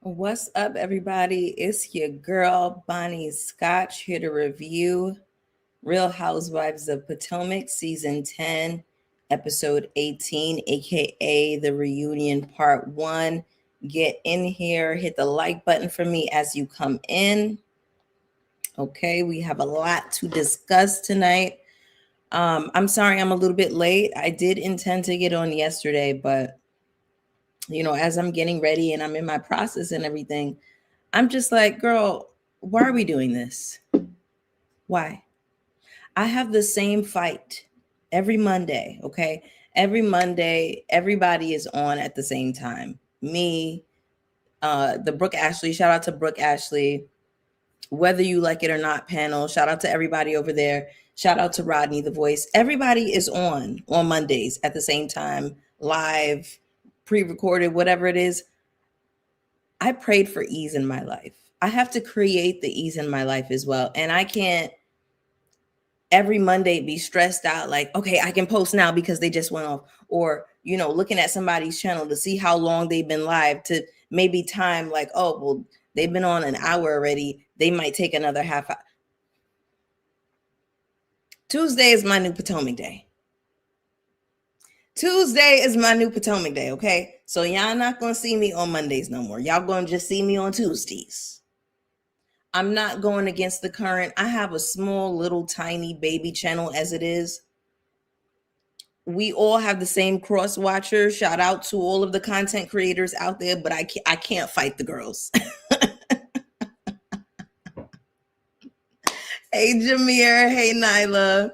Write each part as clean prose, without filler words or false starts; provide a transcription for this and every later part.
What's up, everybody? It's your girl, Bonnie Scotch, here to review Real Housewives of Potomac, Season 10, Episode 18, aka The Reunion Part 1. Get in here, hit the like button for me as you come in. Okay, we have a lot to discuss tonight. I'm sorry I'm a little bit late. I did intend to get on yesterday, but as I'm getting ready and I'm in my process and everything, I'm just like, girl, why are we doing this? Why? I have the same fight every Monday, okay? Every Monday, everybody is on at the same time. Me, the Brooke Ashley, shout out to Brooke Ashley, whether you like it or not panel, shout out to everybody over there. Shout out to Rodney, the voice. Everybody is on Mondays at the same time, live, pre-recorded, whatever it is. I prayed for ease in my life. I have to create the ease in my life as well. And I can't every Monday be stressed out like, okay, I can post now because they just went off. Or, looking at somebody's channel to see how long they've been live to maybe time like, oh, well, they've been on an hour already. They might take another half hour. Tuesday is my new Potomac Day. Tuesday is my new Potomac Day, okay? So y'all not going to see me on Mondays no more. Y'all going to just see me on Tuesdays. I'm not going against the current. I have a small, little, tiny baby channel as it is. We all have the same cross watchers. Shout out to all of the content creators out there, but I can't fight the girls. Hey, Jameer. Hey, Nyla.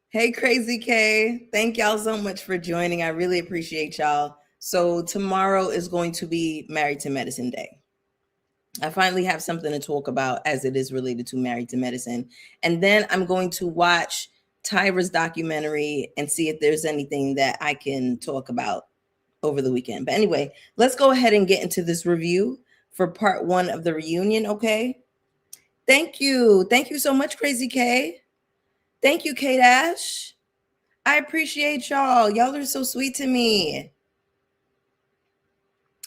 Hey, Crazy K. Thank y'all so much for joining. I really appreciate y'all. So tomorrow is going to be Married to Medicine Day. I finally have something to talk about as it is related to Married to Medicine. And then I'm going to watch Tyra's documentary and see if there's anything that I can talk about over the weekend. But anyway, let's go ahead and get into this review for part 1 of the reunion, okay? Thank you. Thank you so much, Crazy K. Thank you, K-Dash. I appreciate y'all. Y'all are so sweet to me.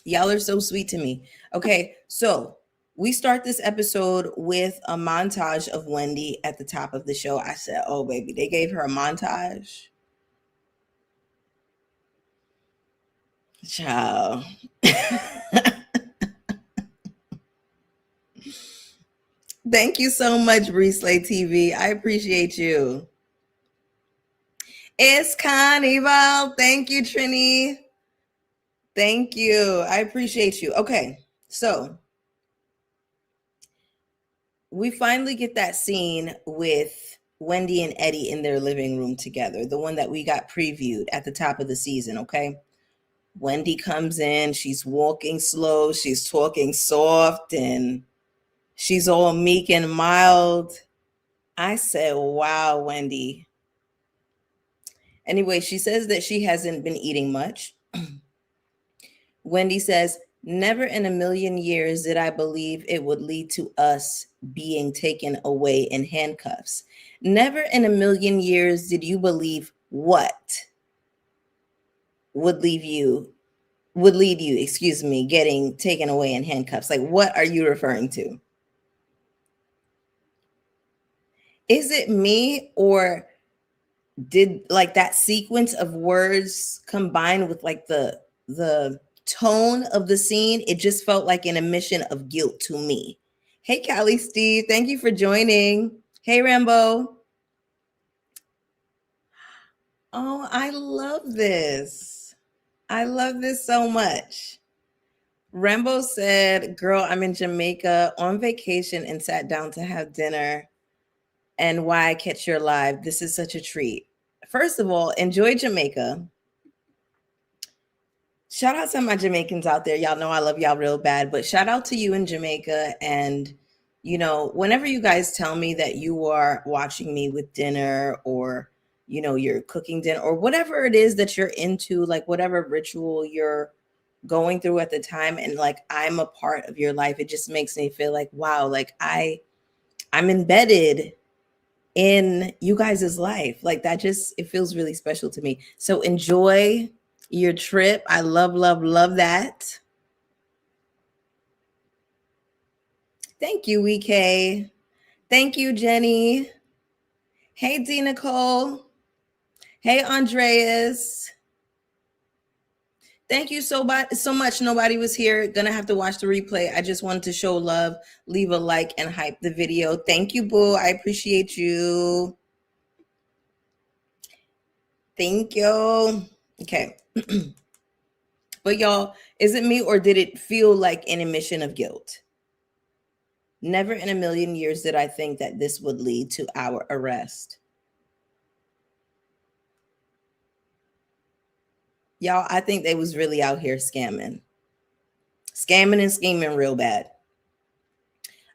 Y'all are so sweet to me. Okay, so we start this episode with a montage of Wendy at the top of the show. I said, oh, baby, they gave her a montage. Ciao. Thank you so much, Reslay TV. I appreciate you. It's Carnival. Thank you, Trini. Thank you. I appreciate you. Okay, so we finally get that scene with Wendy and Eddie in their living room together, the one that we got previewed at the top of the season, okay? Wendy comes in, she's walking slow, she's talking soft, and she's all meek and mild. I said, wow, Wendy. Anyway, she says that she hasn't been eating much. Wendy says, never in a million years did I believe it would lead to us being taken away in handcuffs. Never in a million years did you believe what would lead you, getting taken away in handcuffs. Like, what are you referring to? Is it me, or did like that sequence of words combined with like the tone of the scene, it just felt like an admission of guilt to me. Hey, Callie Steve, thank you for joining. Hey, Rambo. Oh, I love this. I love this so much. Rambo said, girl, I'm in Jamaica on vacation and sat down to have dinner. And why I catch your live. This is such a treat. First of all, enjoy Jamaica. Shout out to my Jamaicans out there. Y'all know I love y'all real bad, but shout out to you in Jamaica. And, whenever you guys tell me that you are watching me with dinner, or, you're cooking dinner, or whatever it is that you're into, like whatever ritual you're going through at the time, and like I'm a part of your life, it just makes me feel like, wow, like I'm embedded in you guys' life. Like that it feels really special to me. So enjoy Your trip. I love, love, love that. Thank you, WK. Thank you, Jenny. Hey, D. Nicole. Hey, Andreas. Thank you so much. Nobody was here. Gonna have to watch the replay. I just wanted to show love, leave a like, and hype the video. Thank you, boo. I appreciate you. Thank you. Okay. But y'all, is it me or did it feel like an admission of guilt? Never in a million years did I think that this would lead to our arrest. Y'all, I think they was really out here scamming and scheming real bad.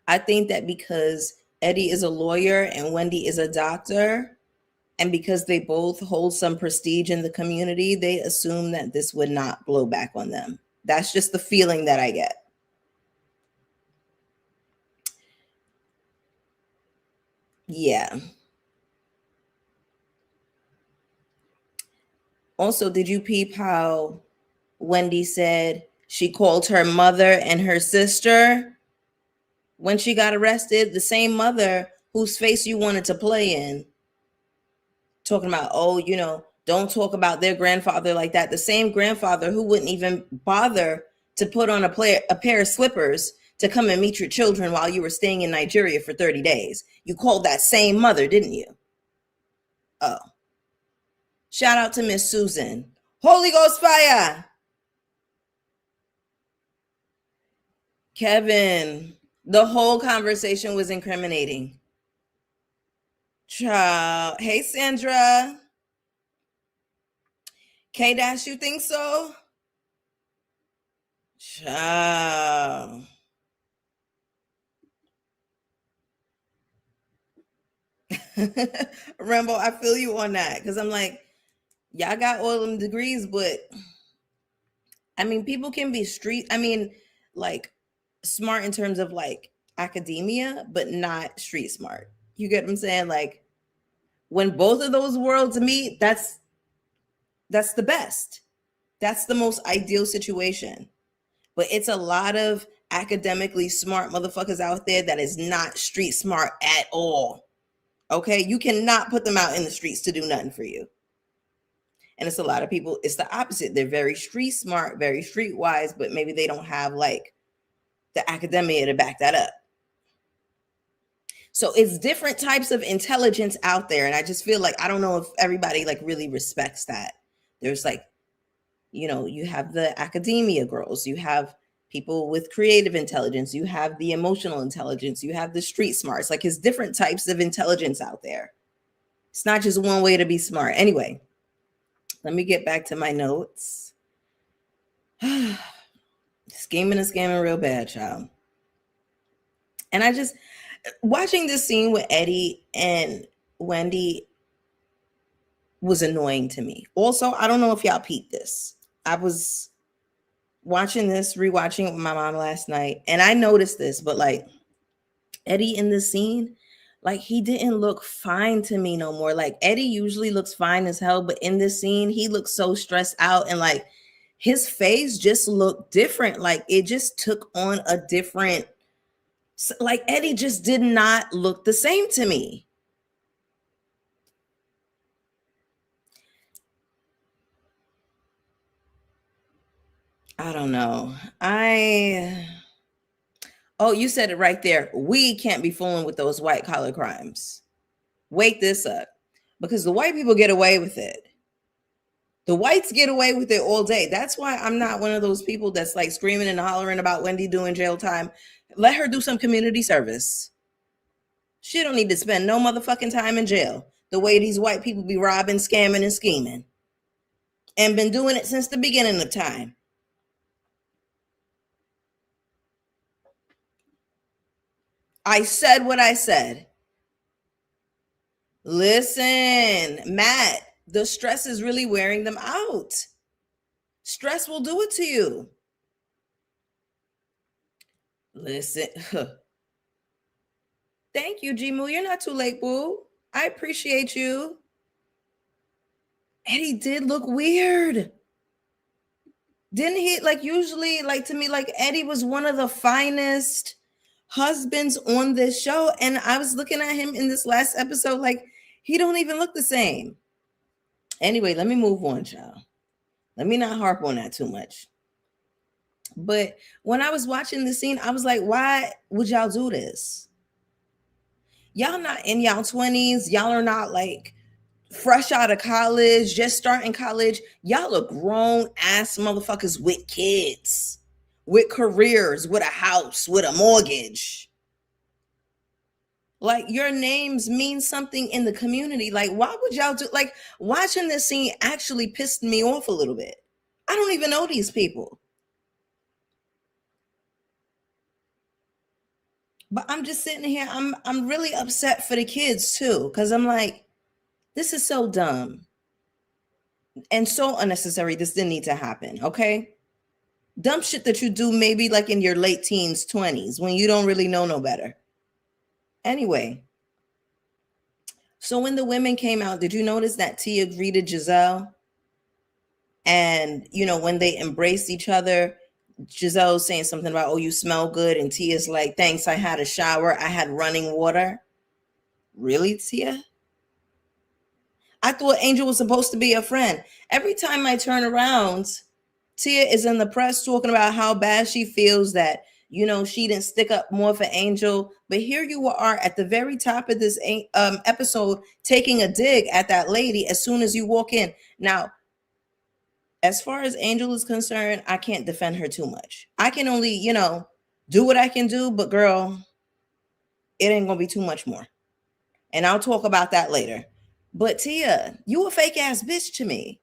I think that because Eddie is a lawyer and Wendy is a doctor, and because they both hold some prestige in the community, they assume that this would not blow back on them. That's just the feeling that I get. Yeah. Also, did you peep how Wendy said she called her mother and her sister when she got arrested? The same mother whose face you wanted to play in. Talking about, oh, don't talk about their grandfather like that. The same grandfather who wouldn't even bother to put on a pair of slippers to come and meet your children while you were staying in Nigeria for 30 days. You called that same mother, didn't you? Oh. Shout out to Miss Susan. Holy Ghost fire. Kevin, the whole conversation was incriminating. Child. Hey, Sandra. K-Dash, you think so? Child. Rambo, I feel you on that. Because I'm like, y'all got all them degrees, but I mean, people can be like smart in terms of like academia, but not street smart. You get what I'm saying? Like when both of those worlds meet, that's the best. That's the most ideal situation. But it's a lot of academically smart motherfuckers out there that is not street smart at all. Okay? You cannot put them out in the streets to do nothing for you. And it's a lot of people, it's the opposite. They're very street smart, very streetwise, but maybe they don't have like the academia to back that up. So it's different types of intelligence out there. And I just feel like, I don't know if everybody like really respects that. There's like, you have the academia girls, you have people with creative intelligence, you have the emotional intelligence, you have the street smarts. Like it's different types of intelligence out there. It's not just one way to be smart. Anyway, let me get back to my notes. Scheming and scamming real bad, child. And I just, watching this scene with Eddie and Wendy was annoying to me. Also, I don't know if y'all peeped this. I was rewatching it with my mom last night, and I noticed this, but like Eddie in this scene, like he didn't look fine to me no more. Like Eddie usually looks fine as hell, but in this scene, he looks so stressed out and like his face just looked different. Like it just took on a different, like Eddie just did not look the same to me. I don't know. Oh, you said it right there. We can't be fooling with those white collar crimes. Wake this up. Because the white people get away with it. The whites get away with it all day. That's why I'm not one of those people that's like screaming and hollering about Wendy doing jail time. Let her do some community service. She don't need to spend no motherfucking time in jail. The way these white people be robbing, scamming, and scheming. And been doing it since the beginning of time. I said what I said. Listen, Matt, the stress is really wearing them out. Stress will do it to you. Listen. Thank you, G-Moo. You're not too late, boo. I appreciate you. Eddie did look weird. Didn't he, like, usually, like, to me, like, Eddie was one of the finest husbands on this show, and I was looking at him in this last episode, like, he don't even look the same. Anyway, let me move on, child. Let me not harp on that too much. But when I was watching the scene, I was like, why would y'all do this? Y'all not in y'all 20s. Y'all are not like fresh out of college, just starting college. Y'all are grown ass motherfuckers with kids, with careers, with a house, with a mortgage. Like, your names mean something in the community. Like, why would y'all do, like, watching this scene actually pissed me off a little bit. I don't even know these people. But I'm just sitting here, I'm really upset for the kids too, because I'm like, this is so dumb and so unnecessary. This didn't need to happen. Okay. Dumb shit that you do maybe like in your late teens, 20s, when you don't really know no better. Anyway, so when the women came out, did you notice that Tia greeted Giselle? And, you know, when they embraced each other, Giselle's saying something about, oh, you smell good. And Tia's like, thanks, I had a shower. I had running water. Really, Tia? I thought Angel was supposed to be a friend. Every time I turn around, Tia is in the press talking about how bad she feels that, you know, she didn't stick up more for Angel. But here you are at the very top of this episode taking a dig at that lady as soon as you walk in. Now, as far as Angel is concerned, I can't defend her too much. I can only, you know, do what I can do. But girl, it ain't going to be too much more. And I'll talk about that later. But Tia, you a fake ass bitch to me.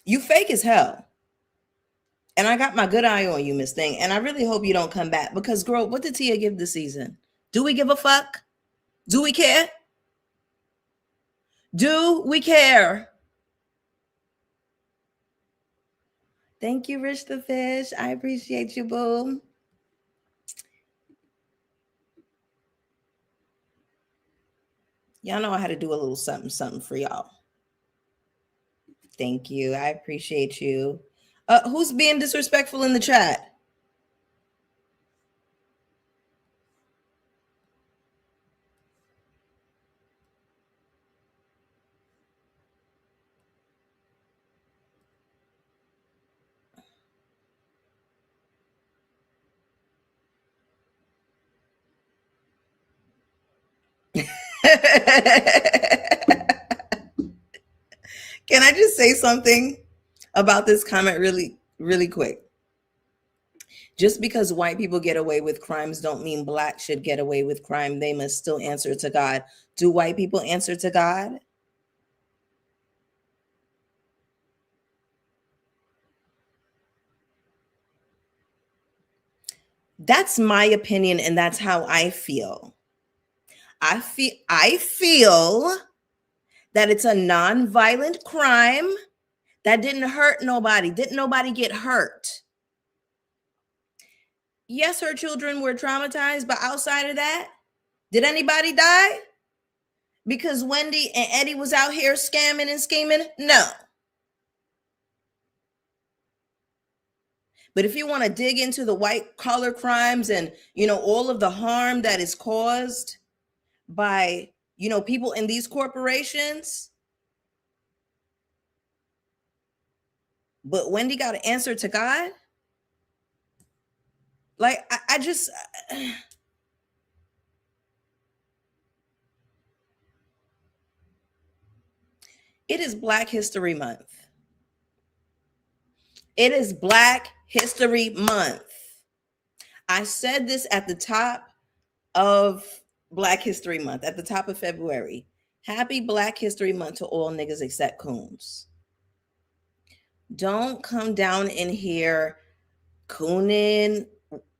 You fake as hell. And I got my good eye on you, Miss Thing. And I really hope you don't come back. Because, girl, what did Tia give this season? Do we give a fuck? Do we care? Do we care? Thank you, Rich the Fish. I appreciate you, boo. Y'all know I had to do a little something for y'all. Thank you. I appreciate you. Who's being disrespectful in the chat? Can I just say something about this comment really, really quick? Just because white people get away with crimes don't mean black should get away with crime. They must still answer to God. Do white people answer to God? That's my opinion, and that's how I feel. I feel that it's a non-violent crime that didn't hurt nobody. Didn't nobody get hurt? Yes, her children were traumatized, but outside of that, did anybody die? Because Wendy and Eddie was out here scamming and scheming? No. But if you want to dig into the white collar crimes and, you know, all of the harm that is caused by, you know, people in these corporations, but Wendy got to answer to God? Like, I just... It is Black History Month. It is Black History Month. I said this at the top of Black History Month, at the top of February. Happy Black History Month to all niggas except coons. Don't come down in here cooning,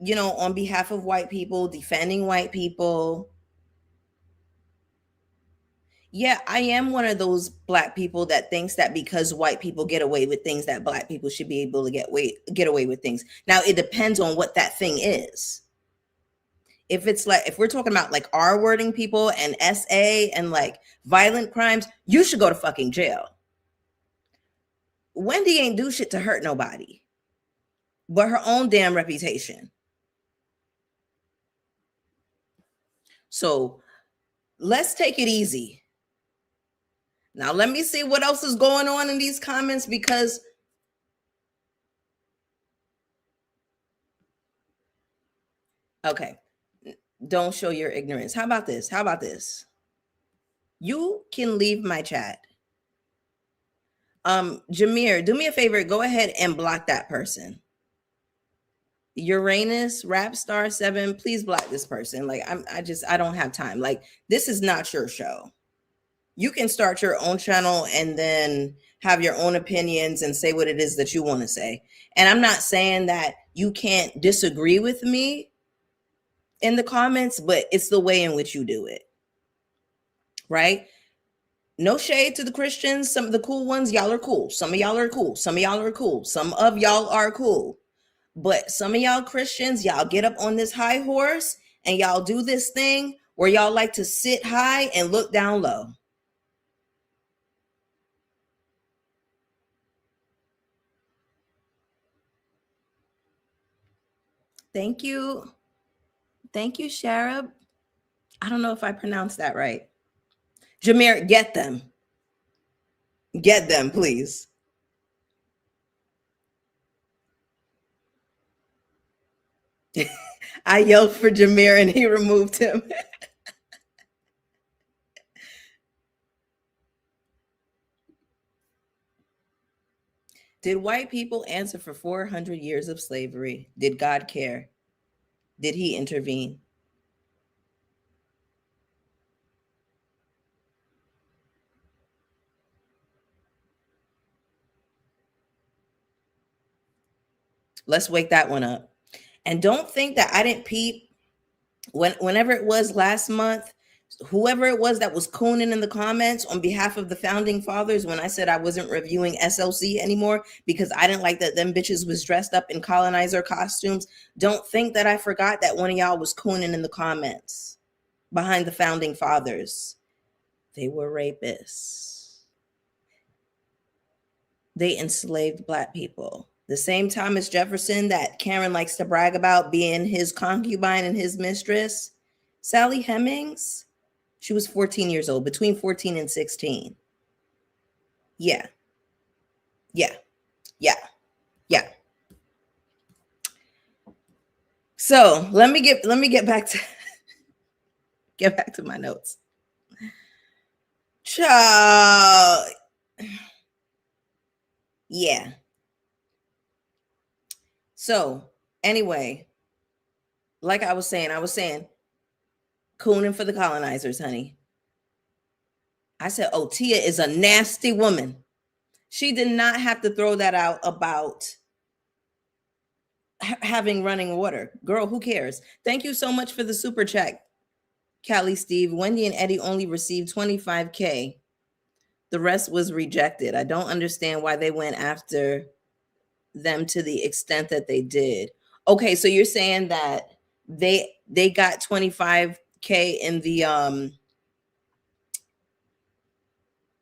you know, on behalf of white people, defending white people. Yeah, I am one of those black people that thinks that because white people get away with things, that black people should be able to get away with things. Now, it depends on what that thing is. If it's like, if we're talking about like R-wording people and SA and like violent crimes, you should go to fucking jail. Wendy ain't do shit to hurt nobody but her own damn reputation. So let's take it easy. Now, let me see what else is going on in these comments, because okay, don't show your ignorance. How about this? How about this? You can leave my chat. Jameer, do me a favor, go ahead and block that person. Uranus, Rap Star 7, please block this person. Like, I don't have time. Like, this is not your show. You can start your own channel and then have your own opinions and say what it is that you want to say. And I'm not saying that you can't disagree with me in the comments, but it's the way in which you do it, right? No shade to the Christians. Some of the cool ones, y'all are cool. Some of y'all are cool. Some of y'all are cool. Some of y'all are cool. But some of y'all Christians, y'all get up on this high horse and y'all do this thing where y'all like to sit high and look down low. Thank you. Thank you, Sharab. I don't know if I pronounced that right. Jameer, get them. Get them, please. I yelled for Jameer and he removed him. Did white people answer for 400 years of slavery? Did God care? Did he intervene? Let's wake that one up. And don't think that I didn't peep whenever it was last month, whoever it was that was cooning in the comments on behalf of the founding fathers when I said I wasn't reviewing SLC anymore because I didn't like that them bitches was dressed up in colonizer costumes. Don't think that I forgot that one of y'all was cooning in the comments behind the founding fathers. They were rapists. They enslaved Black people. The same Thomas Jefferson that Karen likes to brag about being his concubine and his mistress, Sally Hemings, she was 14 years old, between 14 and 16. Yeah. Yeah. Yeah. Yeah. So let me get back to my notes. Child. Yeah. So anyway, like I was saying, cooning for the colonizers, honey. I said, oh, Tia is a nasty woman. She did not have to throw that out about having running water. Girl, who cares? Thank you so much for the super chat, Callie Steve. Wendy and Eddie only received 25K. The rest was rejected. I don't understand why they went after them to the extent that they did. Okay, so you're saying that they got 25K in the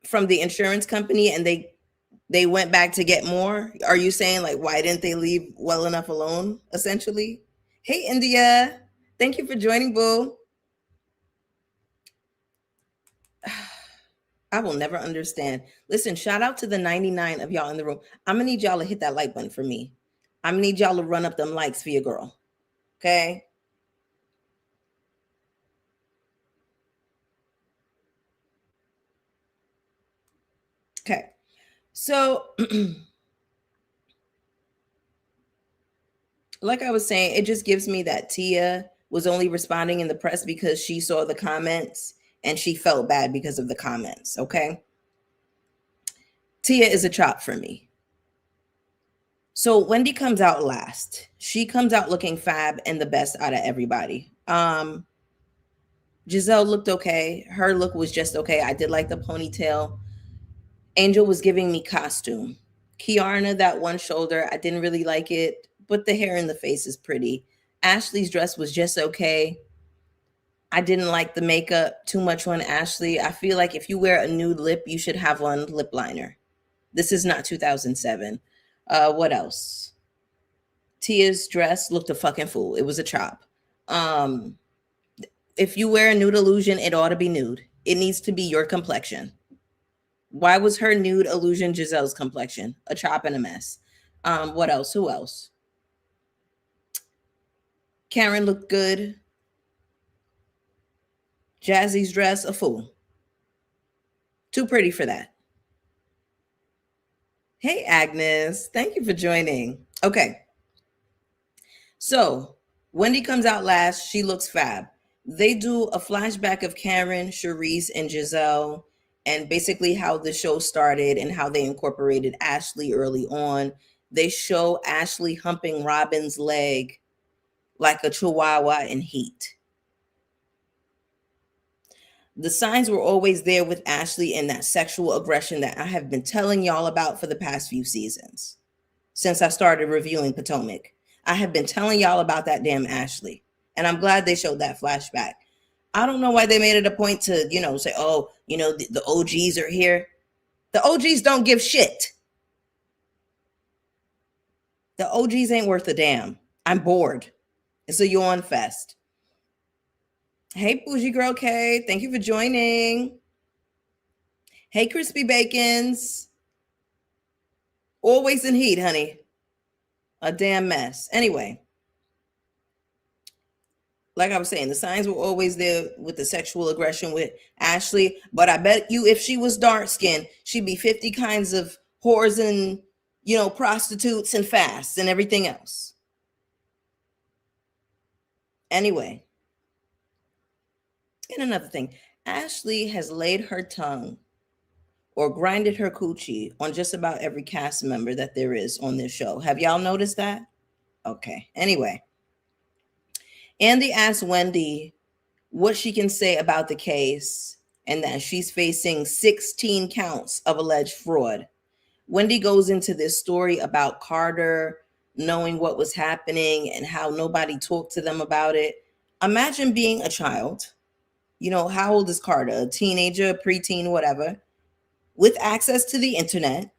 from the insurance company and they went back to get more? Are you saying, like, why didn't they leave well enough alone, essentially? Hey, India. Thank you for joining, boo. I will never understand. Listen, shout out to the 99 of y'all in the room. I'm going to need y'all to hit that like button for me. I'm going to need y'all to run up them likes for your girl. Okay? Okay. So, like I was saying, it just gives me that Tia was only responding in the press because she saw the comments and she felt bad because of the comments. Okay. Tia is a chop for me. So Wendy comes out last. She comes out looking fab and the best out of everybody. Giselle looked okay. Her look was just okay. I did like the ponytail. Angel was giving me costume. Kiarna, that one shoulder, I didn't really like it, but the hair in the face is pretty. Ashley's dress was just okay. I didn't like the makeup too much on Ashley. I feel like if you wear a nude lip, you should have on lip liner. This is not 2007. What else? Tia's dress looked a fucking fool. It was a chop. Um, if you wear a nude illusion, it ought to be nude. It needs to be your complexion. Why was her nude illusion Giselle's complexion? A chop and a mess. What else? Who else? Karen looked good. Jazzy's dress, a fool. Too pretty for that. Hey, Agnes. Thank you for joining. Okay. So Wendy comes out last. She looks fab. They do a flashback of Karen, Charisse, and Giselle, and basically how the show started and how they incorporated Ashley early on. They show Ashley humping Robin's leg like a chihuahua in heat. The signs were always there with Ashley and that sexual aggression that I have been telling y'all about for the past few seasons since I started reviewing Potomac. I have been telling y'all about that damn Ashley, and I'm glad they showed that flashback. I don't know why they made it a point to, say, oh, the OGs are here. The OGs don't give shit. The OGs ain't worth a damn. I'm bored. It's a yawn fest. Hey, Bougie Girl K, thank you for joining. Hey, Crispy Bacons. Always in heat, honey. A damn mess. Anyway, like I was saying, the signs were always there with the sexual aggression with Ashley. But I bet you if she was dark skinned, she'd be 50 kinds of whores and, prostitutes and fasts and everything else. Anyway. And another thing, Ashley has laid her tongue or grinded her coochie on just about every cast member that there is on this show. Have y'all noticed that? Okay. Anyway. Andy asked Wendy what she can say about the case and that she's facing 16 counts of alleged fraud. Wendy goes into this story about Carter knowing what was happening and how nobody talked to them about it. Imagine being a child. How old is Carter? A teenager, preteen, whatever, with access to the internet.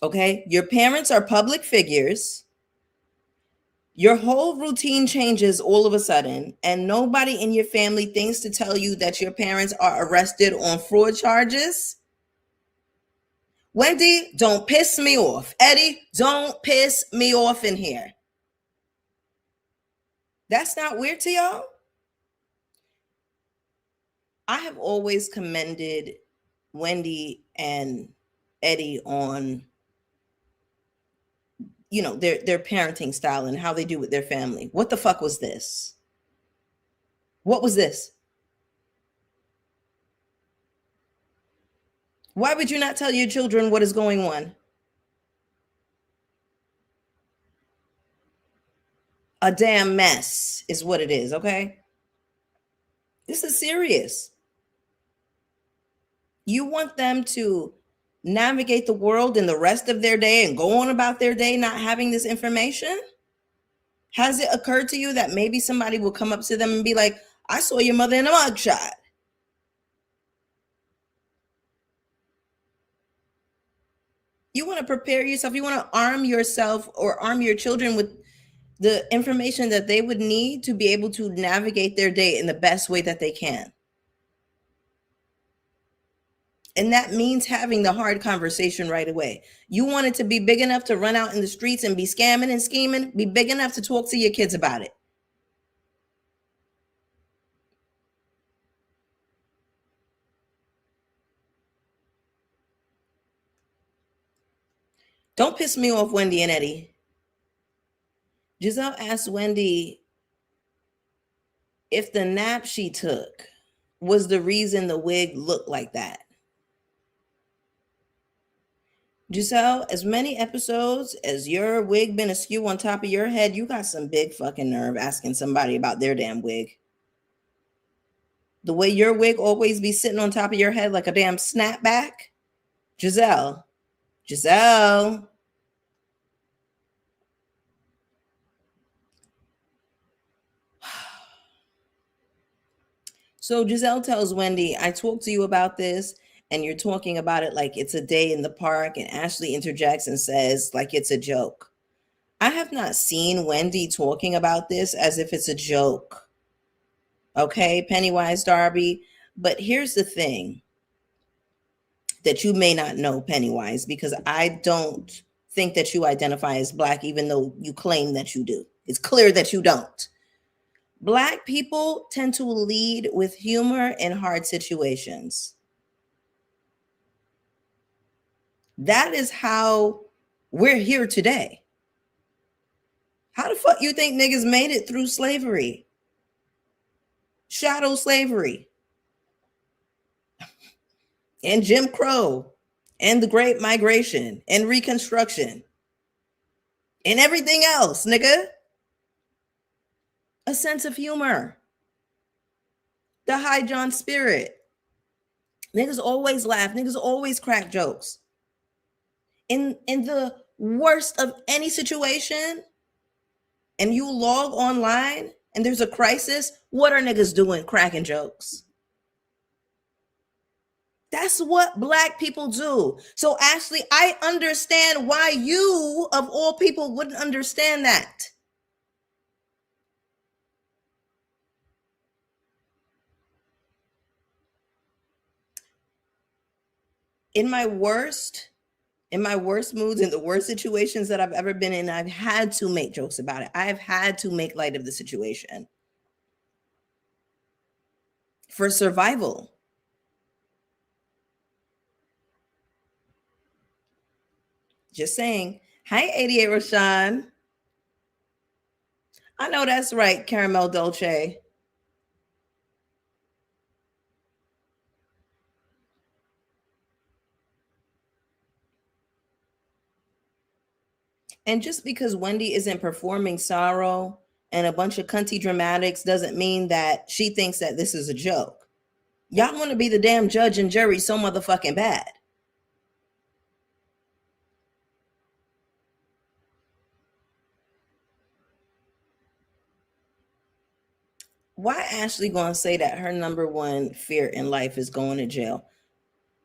Okay. Your parents are public figures. Your whole routine changes all of a sudden, and nobody in your family thinks to tell you that your parents are arrested on fraud charges. Wendy, don't piss me off. Eddie, don't piss me off in here. That's not weird to y'all? I have always commended Wendy and Eddie on, their parenting style and how they do with their family. What the fuck was this? What was this? Why would you not tell your children what is going on? A damn mess is what it is, okay? This is serious. You want them to navigate the world in the rest of their day and go on about their day not having this information? Has it occurred to you that maybe somebody will come up to them and be like, I saw your mother in a mugshot? You want to prepare yourself. You want to arm yourself or arm your children with the information that they would need to be able to navigate their day in the best way that they can. And that means having the hard conversation right away. You want it to be big enough to run out in the streets and be scamming and scheming, be big enough to talk to your kids about it. Don't piss me off, Wendy and Eddie. Giselle asked Wendy if the nap she took was the reason the wig looked like that. Giselle, as many episodes as your wig been askew on top of your head, you got some big fucking nerve asking somebody about their damn wig. The way your wig always be sitting on top of your head like a damn snapback. Giselle. So Giselle tells Wendy, I talked to you about this, and you're talking about it like it's a day in the park, and Ashley interjects and says like it's a joke. I have not seen Wendy talking about this as if it's a joke. Okay, Pennywise Darby. But here's the thing that you may not know, Pennywise, because I don't think that you identify as Black, even though you claim that you do. It's clear that you don't. Black people tend to lead with humor in hard situations. That is how we're here today. How the fuck you think niggas made it through slavery? Shadow slavery and Jim Crow and the Great Migration and Reconstruction and everything else, nigga. A sense of humor. The high John spirit. Niggas always laugh. Niggas always crack jokes. In the worst of any situation, and you log online and there's a crisis, what are niggas doing? Cracking jokes. That's what Black people do. So Ashley, I understand why you, of all people, wouldn't understand that. In my worst moods, in the worst situations that I've ever been in, I've had to make jokes about it. I've had to make light of the situation for survival. Just saying. Hi, 88 Rashawn. I know that's right, Caramel Dolce. And just because Wendy isn't performing sorrow and a bunch of cunty dramatics doesn't mean that she thinks that this is a joke. Y'all want to be the damn judge and jury so motherfucking bad. Why Ashley gonna say that her number one fear in life is going to jail,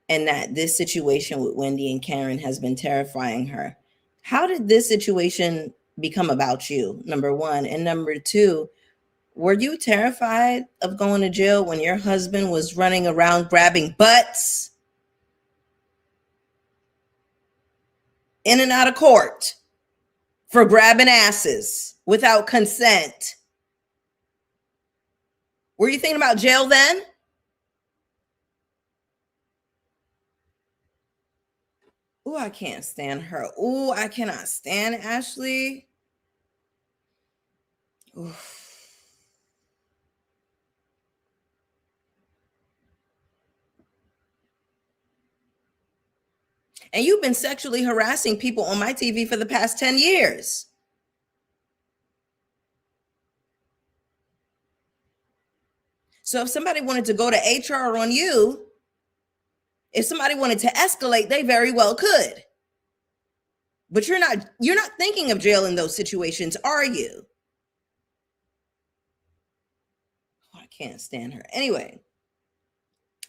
and that this situation with Wendy and Karen has been terrifying her? How did this situation become about you, number one? And number two, were you terrified of going to jail when your husband was running around grabbing butts in and out of court for grabbing asses without consent? Were you thinking about jail then? Oh, I can't stand her. Oh, I cannot stand Ashley. Oof. And you've been sexually harassing people on my TV for the past 10 years. So if somebody wanted to go to HR on you, if somebody wanted to escalate, they very well could. But you're not thinking of jail in those situations, are you? Oh, I can't stand her. Anyway,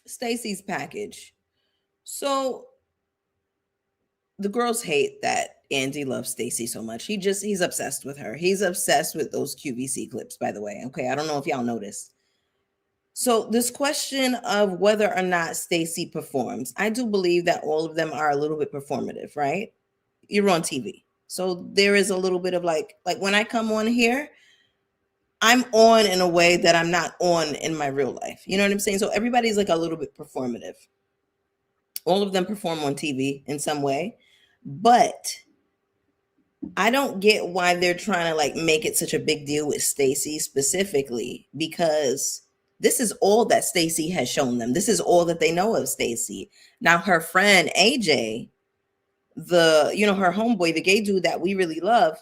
Stacy's package. So the girls hate that Andy loves Stacy so much. He's obsessed with her. He's obsessed with those QVC clips, by the way. Okay, I don't know if y'all noticed. So this question of whether or not Stacy performs, I do believe that all of them are a little bit performative, right? You're on TV. So there is a little bit of like when I come on here, I'm on in a way that I'm not on in my real life. You know what I'm saying? So everybody's like a little bit performative. All of them perform on TV in some way, but I don't get why they're trying to like make it such a big deal with Stacy specifically, because this is all that Stacy has shown them. This is all that they know of Stacy. Now her friend AJ, her homeboy, the gay dude that we really love,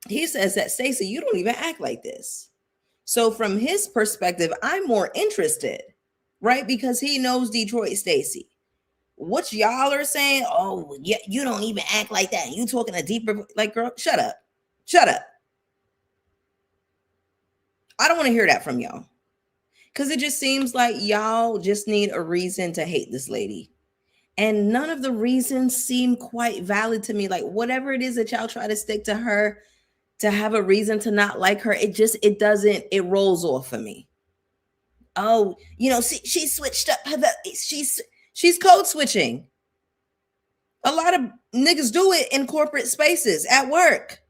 he says that Stacy, you don't even act like this. So from his perspective, I'm more interested, right? Because he knows Detroit Stacy. What y'all are saying, oh, yeah, you don't even act like that. You talking a deeper, like, girl, shut up. Shut up. I don't want to hear that from y'all. Because it just seems like y'all just need a reason to hate this lady. And none of the reasons seem quite valid to me. Like whatever it is that y'all try to stick to her to have a reason to not like her, it doesn't, it rolls off for me. Oh, she switched up she's code switching. A lot of niggas do it in corporate spaces at work.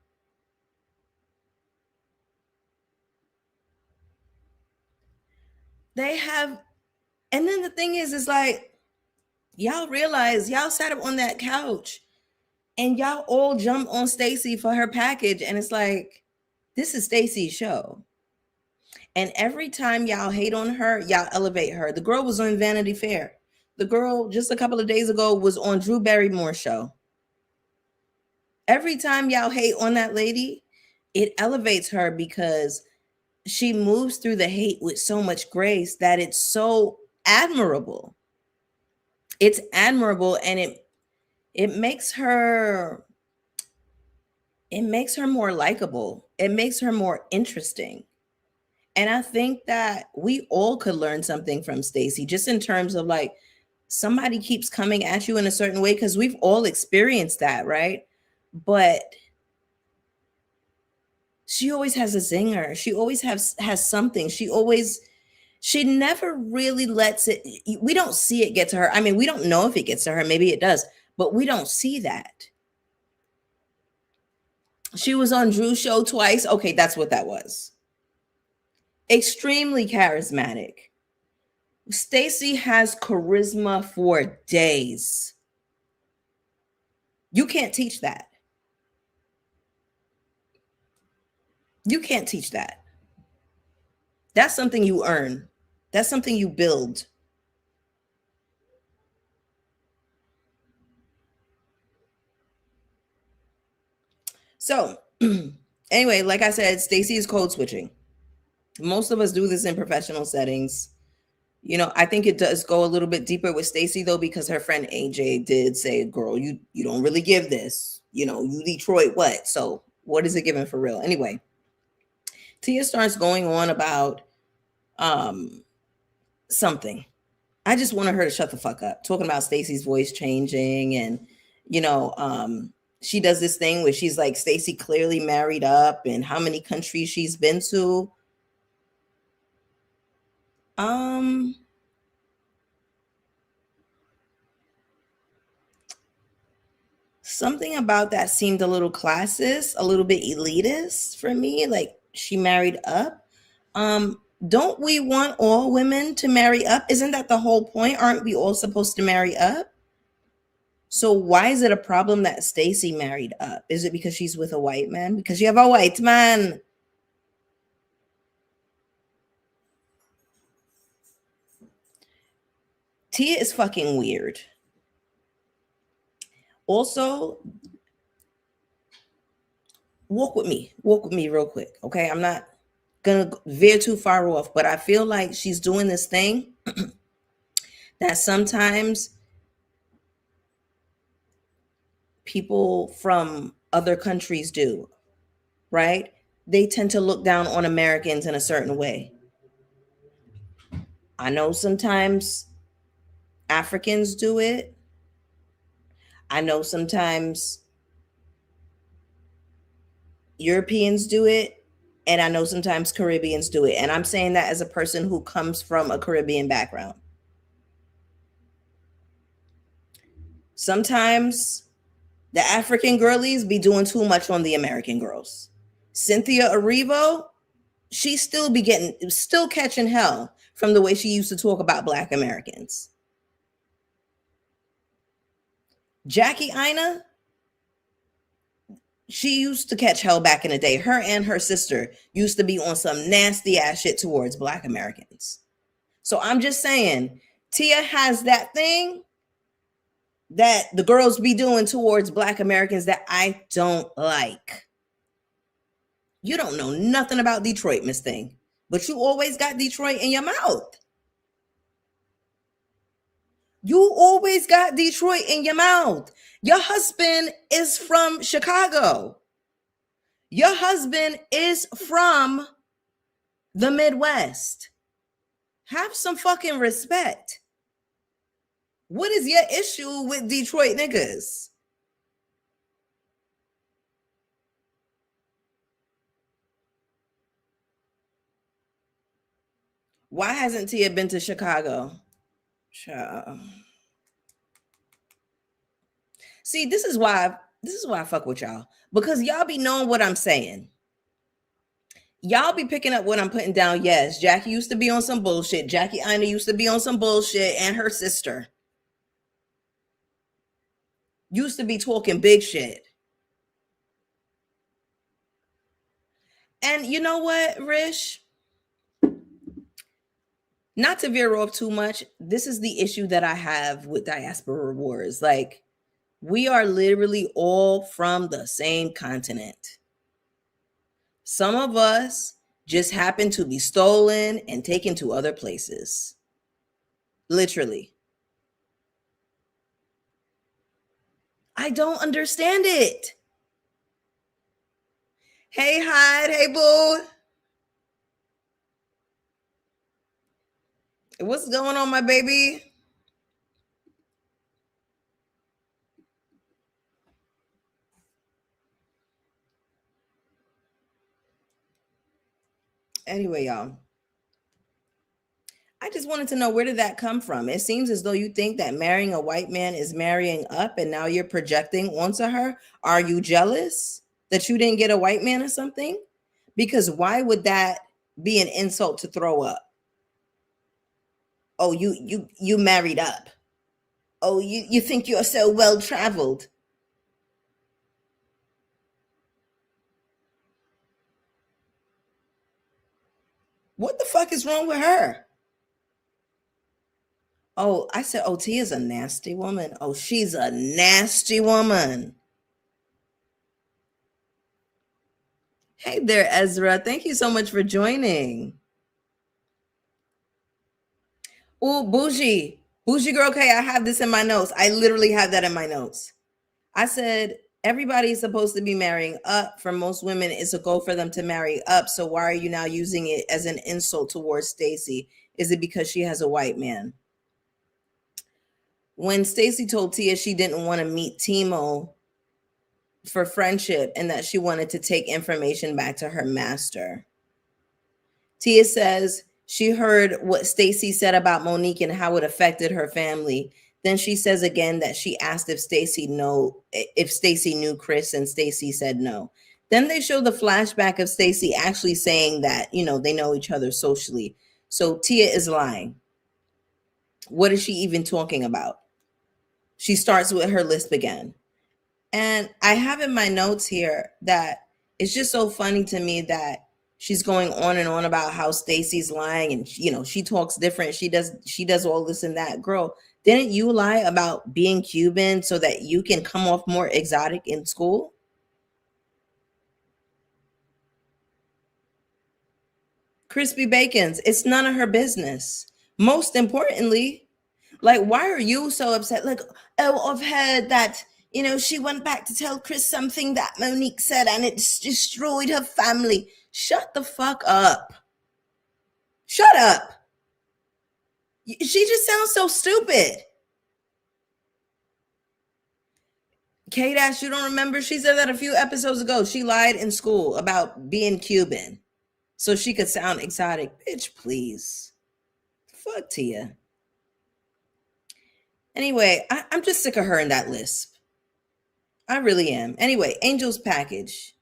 They have, and then the thing is like, y'all realize y'all sat up on that couch and y'all all jumped on Stacy for her package. And it's like, this is Stacy's show. And every time y'all hate on her, y'all elevate her. The girl was on Vanity Fair. The girl just a couple of days ago was on Drew Barrymore's show. Every time y'all hate on that lady, it elevates her because she moves through the hate with so much grace that it's so admirable. It's admirable, and it makes her more likable. It makes her more interesting. And I think that we all could learn something from Stacy, just in terms of like, somebody keeps coming at you in a certain way, because we've all experienced that, right? But she always has a zinger. She always has something. She never really lets it, we don't see it get to her. I mean, we don't know if it gets to her. Maybe it does, but we don't see that. She was on Drew's show twice. Okay, that's what that was. Extremely charismatic. Stacy has charisma for days. You can't teach that. You can't teach that. That's something you earn. That's something you build. So anyway, like I said, Stacy is code switching. Most of us do this in professional settings. I think it does go a little bit deeper with Stacy though, because her friend AJ did say, girl, you don't really give this, you Detroit what? So what is it giving for real? Anyway, Tia starts going on about something. I just wanted her to shut the fuck up, talking about Stacy's voice changing. And, she does this thing where she's like, Stacy clearly married up and how many countries she's been to. Something about that seemed a little classist, a little bit elitist for me. Like, she married up. Don't we want all women to marry up? Isn't that the whole point? Aren't we all supposed to marry up? So why is it a problem that Stacy married up? Is it because she's with a white man? Because you have a white man. Tia is fucking weird. Also, walk with me real quick, okay? I'm not gonna veer too far off, but I feel like she's doing this thing that sometimes people from other countries do, right? They tend to look down on Americans in a certain way. I know sometimes Africans do it. I know sometimes Europeans do it. And I know sometimes Caribbeans do it. And I'm saying that as a person who comes from a Caribbean background. Sometimes the African girlies be doing too much on the American girls. Cynthia Erivo, she still catching hell from the way she used to talk about Black Americans. Jackie Aina, she used to catch hell back in the day. Her and her sister used to be on some nasty ass shit towards Black Americans. So I'm just saying, Tia has that thing that the girls be doing towards Black Americans that I don't like. You don't know nothing about Detroit, Miss Thing, but you always got Detroit in your mouth. You always got Detroit in your mouth. Your husband is from Chicago. Your husband is from the Midwest. Have some fucking respect. What is your issue with Detroit niggas? Why hasn't Tia been to Chicago? Child. See, this is why I fuck with y'all. Because y'all be knowing what I'm saying. Y'all be picking up what I'm putting down. Yes, Jackie used to be on some bullshit. Jackie Ina used to be on some bullshit, and her sister used to be talking big shit. And you know what, Rish? Not to veer off too much, this is the issue that I have with diaspora wars. Like, we are literally all from the same continent. Some of us just happen to be stolen and taken to other places. Literally. I don't understand it. Hey, Hyde. Hey, boo. What's going on, my baby? Anyway, y'all, I just wanted to know, where did that come from? It seems as though you think that marrying a white man is marrying up, and now you're projecting onto her. Are you jealous that you didn't get a white man or something? Because why would that be an insult to throw up? Oh, you married up. Oh, you think you're so well traveled. What the fuck is wrong with her? Oh, I said, oh, Tia's a nasty woman. Oh, she's a nasty woman. Hey there, Ezra. Thank you so much for joining. Oh, bougie. Bougie girl, okay, I have this in my notes. I literally have that in my notes. I said, everybody's supposed to be marrying up. For most women, it's a goal for them to marry up. So why are you now using it as an insult towards Stacy? Is it because she has a white man? When Stacy told Tia she didn't want to meet Timo for friendship and that she wanted to take information back to her master, Tia says she heard what Stacy said about Monique and how it affected her family. Then she says again that she asked if Stacy knew Chris, and Stacy said no. Then they show the flashback of Stacy actually saying that, they know each other socially. So Tia is lying. What is she even talking about? She starts with her lisp again. And I have in my notes here that it's just so funny to me that she's going on and on about how Stacy's lying, and she talks different. She does all this and that. Girl, didn't you lie about being Cuban so that you can come off more exotic in school? Crispy bacons, it's none of her business. Most importantly, like, why are you so upset? Like, oh, I've heard that, she went back to tell Chris something that Monique said and it's destroyed her family. Shut the fuck up. Shut up. She just sounds so stupid. K-Dash, you don't remember? She said that a few episodes ago. She lied in school about being Cuban so she could sound exotic. Bitch, please. Fuck Tia. Anyway, I'm just sick of her in that lisp. I really am. Anyway, Angel's package.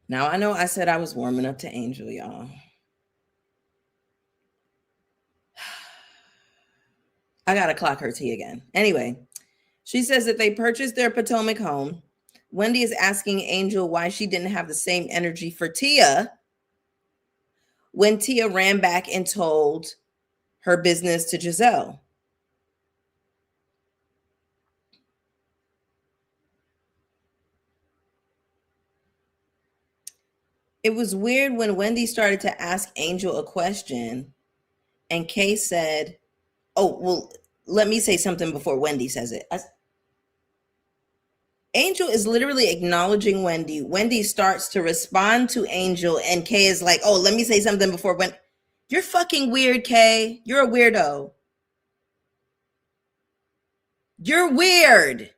Now, I know I said I was warming up to Angel, y'all. I got to clock her tea again. Anyway, she says that they purchased their Potomac home. Wendy is asking Angel why she didn't have the same energy for Tia when Tia ran back and told her business to Giselle. It was weird when Wendy started to ask Angel a question and Kay said, oh, well, let me say something before Wendy says it. Angel is literally acknowledging Wendy. Wendy starts to respond to Angel, and Kay is like, oh, let me say something before when. You're fucking weird, Kay. You're a weirdo. You're weird.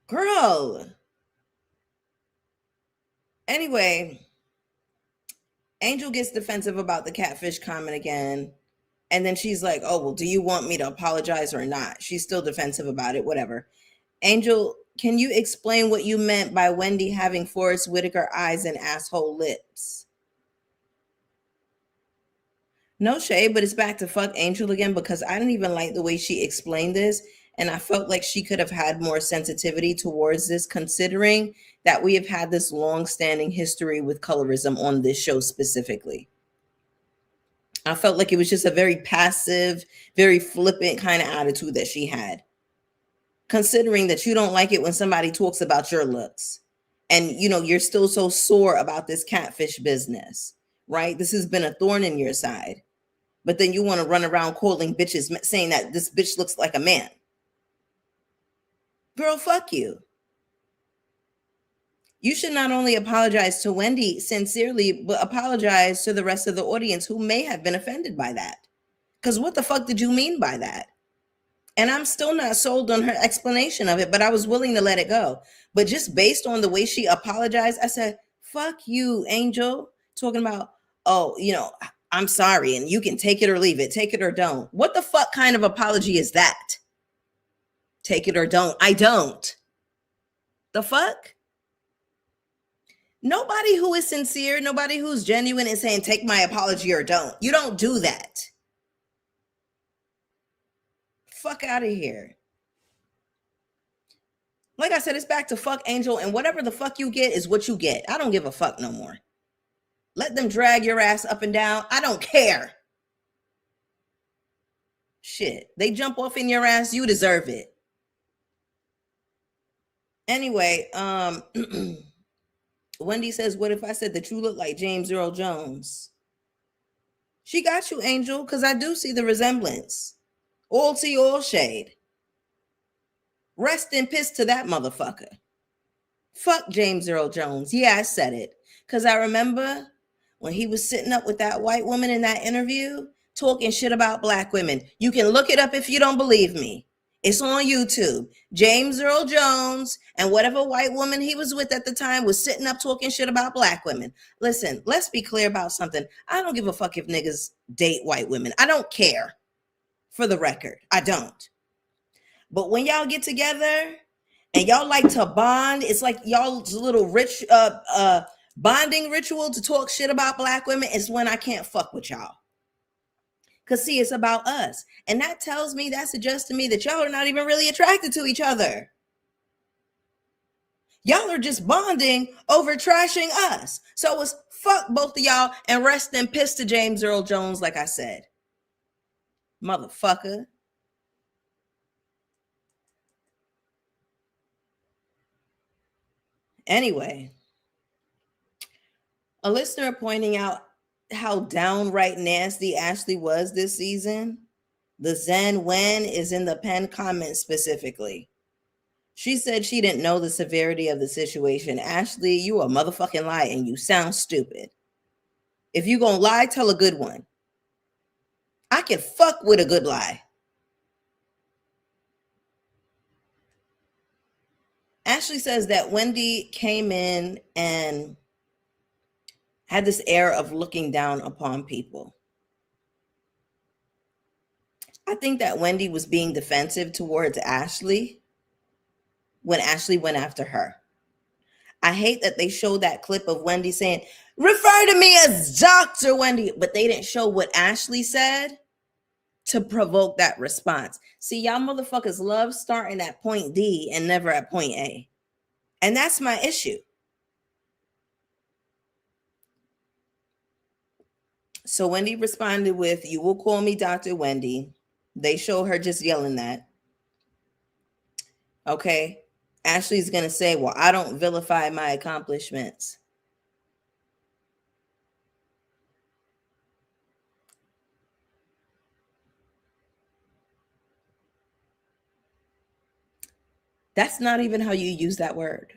Girl. Anyway, Angel gets defensive about the catfish comment again. And then she's like, oh, well, do you want me to apologize or not? She's still defensive about it, whatever. Angel, can you explain what you meant by Wendy having Forrest Whitaker eyes and asshole lips? No shade, but it's back to fuck Angel again because I didn't even like the way she explained this. And I felt like she could have had more sensitivity towards this, considering that we have had this long-standing history with colorism on this show specifically. I felt like it was just a very passive, very flippant kind of attitude that she had, considering that you don't like it when somebody talks about your looks. And, you know, you're still so sore about this catfish business, right? This has been a thorn in your side. But then you want to run around calling bitches, saying that this bitch looks like a man. Girl, fuck you. You should not only apologize to Wendy sincerely, but apologize to the rest of the audience who may have been offended by that. Because what the fuck did you mean by that? And I'm still not sold on her explanation of it, but I was willing to let it go. But just based on the way she apologized, I said, fuck you, Angel. Talking about, oh, you know, I'm sorry, and you can take it or leave it, take it or don't. What the fuck kind of apology is that? Take it or don't. I don't. The fuck? Nobody who is sincere, nobody who's genuine is saying, take my apology or don't. You don't do that. Fuck out of here. Like I said, it's back to fuck Angel, and whatever the fuck you get is what you get. I don't give a fuck no more. Let them drag your ass up and down. I don't care. Shit. They jump off in your ass, you deserve it. Anyway, Wendy says, what if I said that you look like James Earl Jones? She got you, Angel, because I do see the resemblance. All tea, all shade. Rest in piss to that motherfucker. Fuck James Earl Jones. Yeah, I said it. Because I remember when he was sitting up with that white woman in that interview talking shit about black women. You can look it up if you don't believe me. It's on YouTube. James Earl Jones and whatever white woman he was with at the time was sitting up talking shit about black women. Listen, let's be clear about something. I don't give a fuck if niggas date white women. I don't care. For the record, I don't. But when y'all get together and y'all like to bond, it's like y'all's little rich bonding ritual to talk shit about black women. It's when I can't fuck with y'all. Because see, it's about us. And that tells me, that suggests to me that y'all are not even really attracted to each other. Y'all are just bonding over trashing us. So it's fuck both of y'all and rest in piss to James Earl Jones, like I said. Motherfucker. Anyway, a listener pointing out how downright nasty Ashley was this season. The Zen Wen is in the pen comment specifically. She said she didn't know the severity of the situation. Ashley, you a motherfucking lie and you sound stupid. If you gonna lie, tell a good one. I can fuck with a good lie. Ashley says that Wendy came in and had this air of looking down upon people. I think that Wendy was being defensive towards Ashley when Ashley went after her. I hate that they showed that clip of Wendy saying, refer to me as Dr. Wendy, but they didn't show what Ashley said to provoke that response. See, y'all motherfuckers love starting at point D and never at point A. And that's my issue. So Wendy responded with, you will call me Dr. Wendy. They show her just yelling that. Okay. Ashley's going to say, well, I don't vilify my accomplishments. That's not even how you use that word.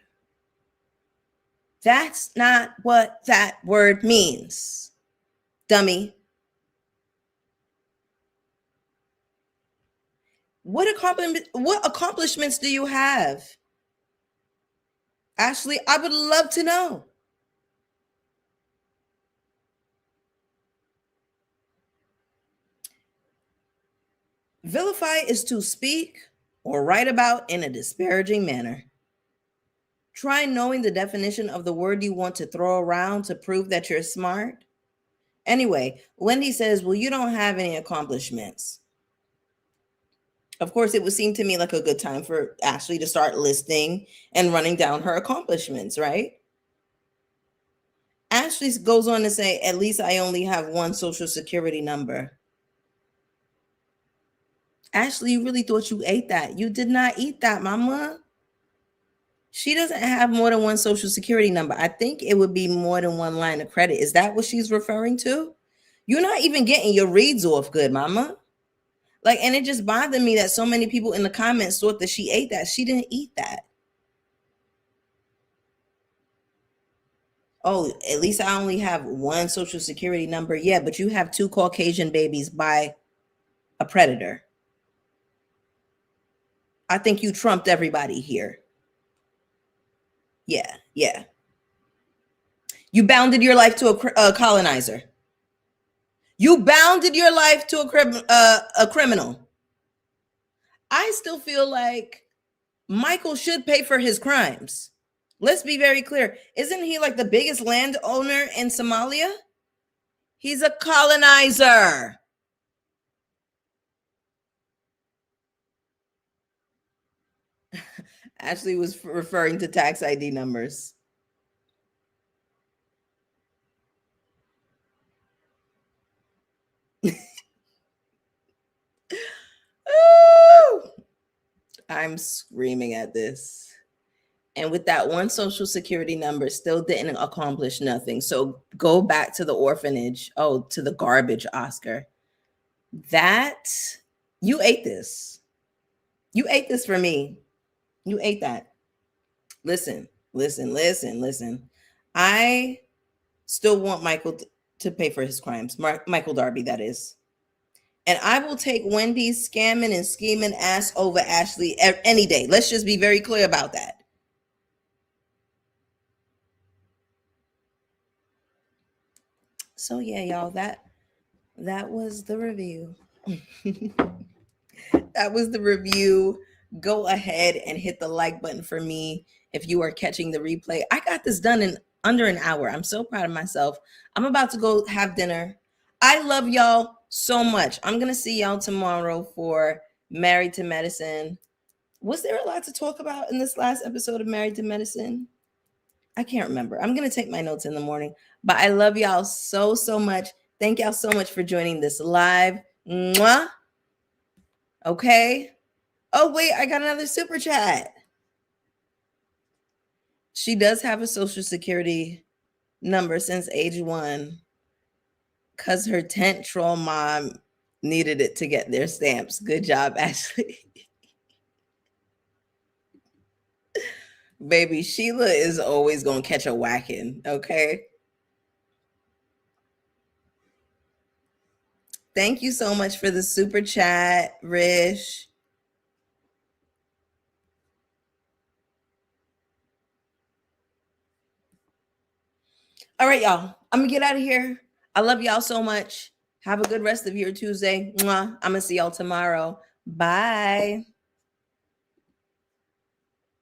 That's not what that word means, dummy. What accomplishments do you have? Ashley, I would love to know. Vilify is to speak or write about in a disparaging manner. Try knowing the definition of the word you want to throw around to prove that you're smart. Anyway, Wendy says, well, you don't have any accomplishments. Of course, it would seem to me like a good time for Ashley to start listing and running down her accomplishments, right? Ashley goes on to say, at least I only have one social security number. Ashley, you really thought you ate that. You did not eat that, mama. She doesn't have more than one social security number. I think it would be more than one line of credit. Is that what she's referring to? You're not even getting your reads off good, mama. Like, and it just bothered me that so many people in the comments thought that she ate that. She didn't eat that. Oh, at least I only have one social security number. Yeah, but you have two Caucasian babies by a predator. I think you trumped everybody here. Yeah, yeah. You bounded your life to a colonizer. You bounded your life to a criminal. I still feel like Michael should pay for his crimes. Let's be very clear. Isn't he like the biggest landowner in Somalia? He's a colonizer. Ashley was referring to tax ID numbers. I'm screaming at this. And with that one social security number, still didn't accomplish nothing. So go back to the orphanage. Oh, to the garbage, Oscar. That, you ate this. You ate this for me. You ate that. Listen. I still want Michael to pay for his crimes. Michael Darby, that is. And I will take Wendy's scamming and scheming ass over Ashley any day. Let's just be very clear about that. So yeah, y'all, that was the review. That was the review. Go ahead and hit the like button for me if you are catching the replay. I got this done in under an hour. I'm so proud of myself. I'm about to go have dinner. I love y'all so much. I'm going to see y'all tomorrow for Married to Medicine. Was there a lot to talk about in this last episode of Married to Medicine? I can't remember. I'm going to take my notes in the morning. But I love y'all so, so much. Thank y'all so much for joining this live. Mwah. Okay. Oh, wait, I got another super chat. She does have a social security number since age 1 because her tent troll mom needed it to get their stamps. Good job, Ashley. Baby, Sheila is always going to catch a whacking, okay? Thank you so much for the super chat, Rish. All right, y'all. I'm going to get out of here. I love y'all so much. Have a good rest of your Tuesday. Mwah. I'm going to see y'all tomorrow. Bye.